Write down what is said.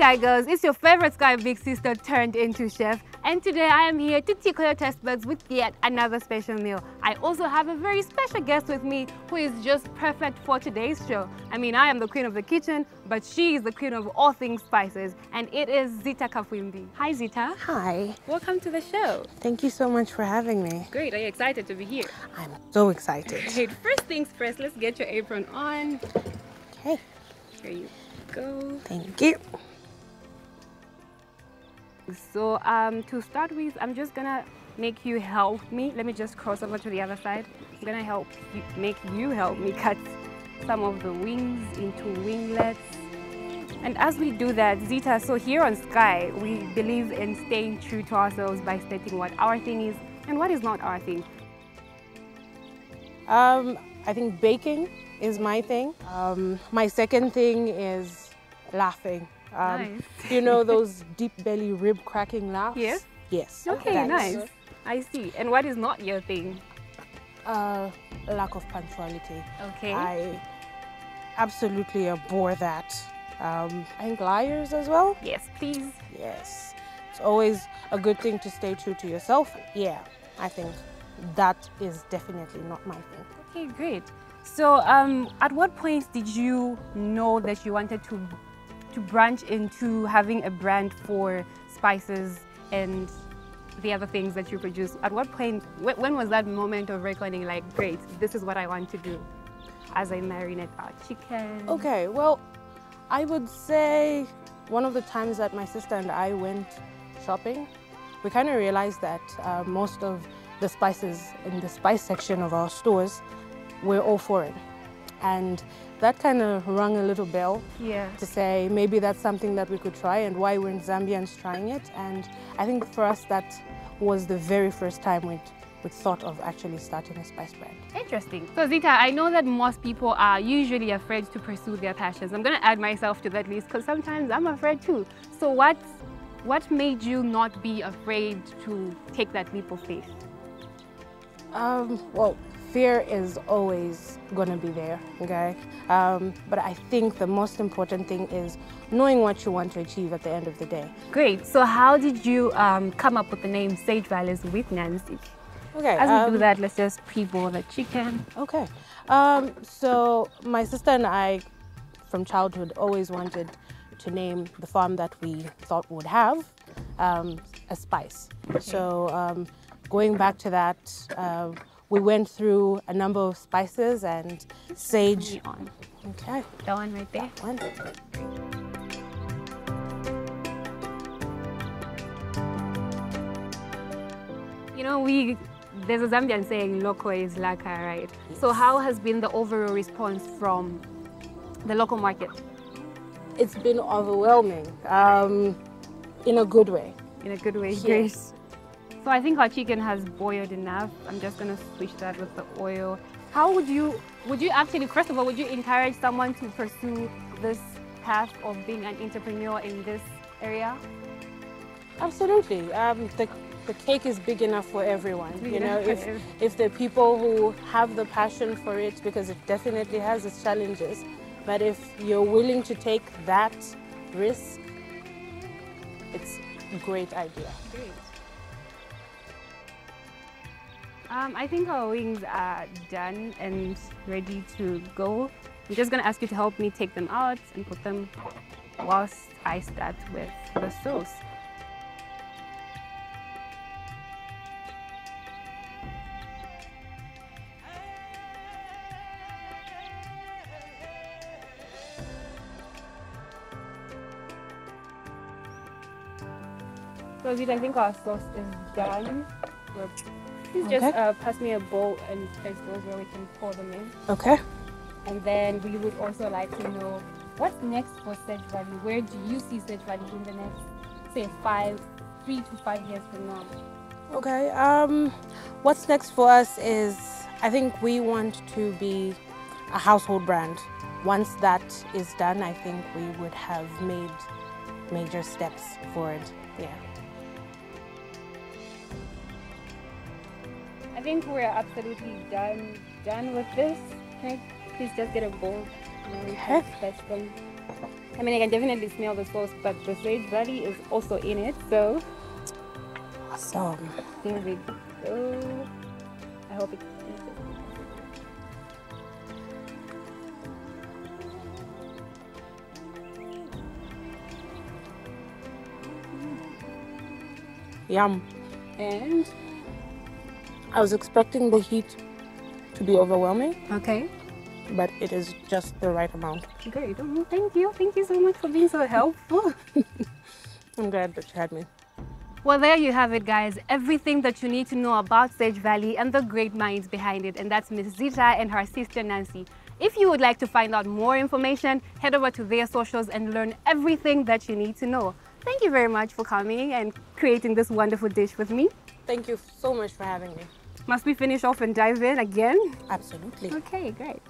Sky Girls, it's your favorite Sky Big Sister turned into chef, and today I am here to tickle your taste buds with yet another special meal. I also have a very special guest with me who is just perfect for today's show. I mean, I am the queen of the kitchen, but she is the queen of all things spices, and it is Zita Kafwimbi. Hi Zita. Hi. Welcome to the show. Thank you so much for having me. Great, are you excited to be here? I'm so excited. Great, first things first, let's get your apron on. Okay. Here you go. Thank you. So to start with, I'm just gonna make you help me. Let me just cross over to the other side. I'm gonna make you help me cut some of the wings into winglets. And as we do that, Zita, so here on Sky, we believe in staying true to ourselves by stating what our thing is and what is not our thing. I think baking is my thing. My second thing is laughing. Nice. You know those deep belly rib cracking laughs? Yes. Yes. Okay, nice. I see. And what is not your thing? Lack of punctuality. Okay. I absolutely abhor that. I think liars as well. Yes, please. Yes. It's always a good thing to stay true to yourself. Yeah, I think that is definitely not my thing. Okay, great. So at what point did you know that you wanted to branch into having a brand for spices and the other things that you produce? At what point, when was that moment of reckoning, like, great, this is what I want to do as I marinate our chicken? Okay, well, I would say one of the times that my sister and I went shopping, we kind of realized that most of the spices in the spice section of our stores were all foreign. And that kind of rung a little bell to say maybe that's something that we could try, and why weren't Zambians trying it? And I think for us that was the very first time we thought of actually starting a spice brand. Interesting. So Zita, I know that most people are usually afraid to pursue their passions. I'm going to add myself to that list because sometimes I'm afraid too. So what made you not be afraid to take that leap of faith? Well, fear is always going to be there, okay? But I think the most important thing is knowing what you want to achieve at the end of the day. Great. So how did you come up with the name Sage Valleys with Nancy? Okay. As we do that, let's just pre-boil the chicken. Okay. So my sister and I, from childhood, always wanted to name the farm that we thought would have a spice. Okay. So going back to that, we went through a number of spices and sage. Okay. That one right there. That one. You know, there's a Zambian saying, "Loco is laka," right? Yes. So how has been the overall response from the local market? It's been overwhelming, in a good way. In a good way, yes. Great. So I think our chicken has boiled enough. I'm just gonna switch that with the oil. How would you actually, first of all, would you encourage someone to pursue this path of being an entrepreneur in this area? Absolutely. The cake is big enough for everyone. You know, if there are people who have the passion for it, because it definitely has its challenges, but if you're willing to take that risk, it's a great idea. Great. I think our wings are done and ready to go. I'm just going to ask you to help me take them out and put them whilst I start with the sauce. So Zita, I think our sauce is done. Please just pass me a bowl and place those where we can pour them in. Okay. And then we would also like to know what's next for Sage Valley. Where do you see Sage Valley in the next, say, 3 to 5 years from now? Okay. What's next for us is, I think we want to be a household brand. Once that is done, I think we would have made major steps forward. Yeah. I think we're absolutely done with this. Can I please just get a bowl and then we can test them? I mean, I can definitely smell the sauce, but the sage valley is also in it, so. Awesome. There we go. I hope it's. Yum. And I was expecting the heat to be overwhelming, okay, but it is just the right amount. great. Oh, thank you so much for being so helpful. I'm glad that you had me. Well, there you have it, guys. Everything that you need to know about Sage Valley and the great minds behind it, and that's Miss Zita and her sister Nancy. If you would like to find out more information, head over to their socials and learn everything that you need to know. Thank you very much for coming and creating this wonderful dish with me. Thank you so much for having me. Must we finish off and dive in again? Absolutely. Okay, great.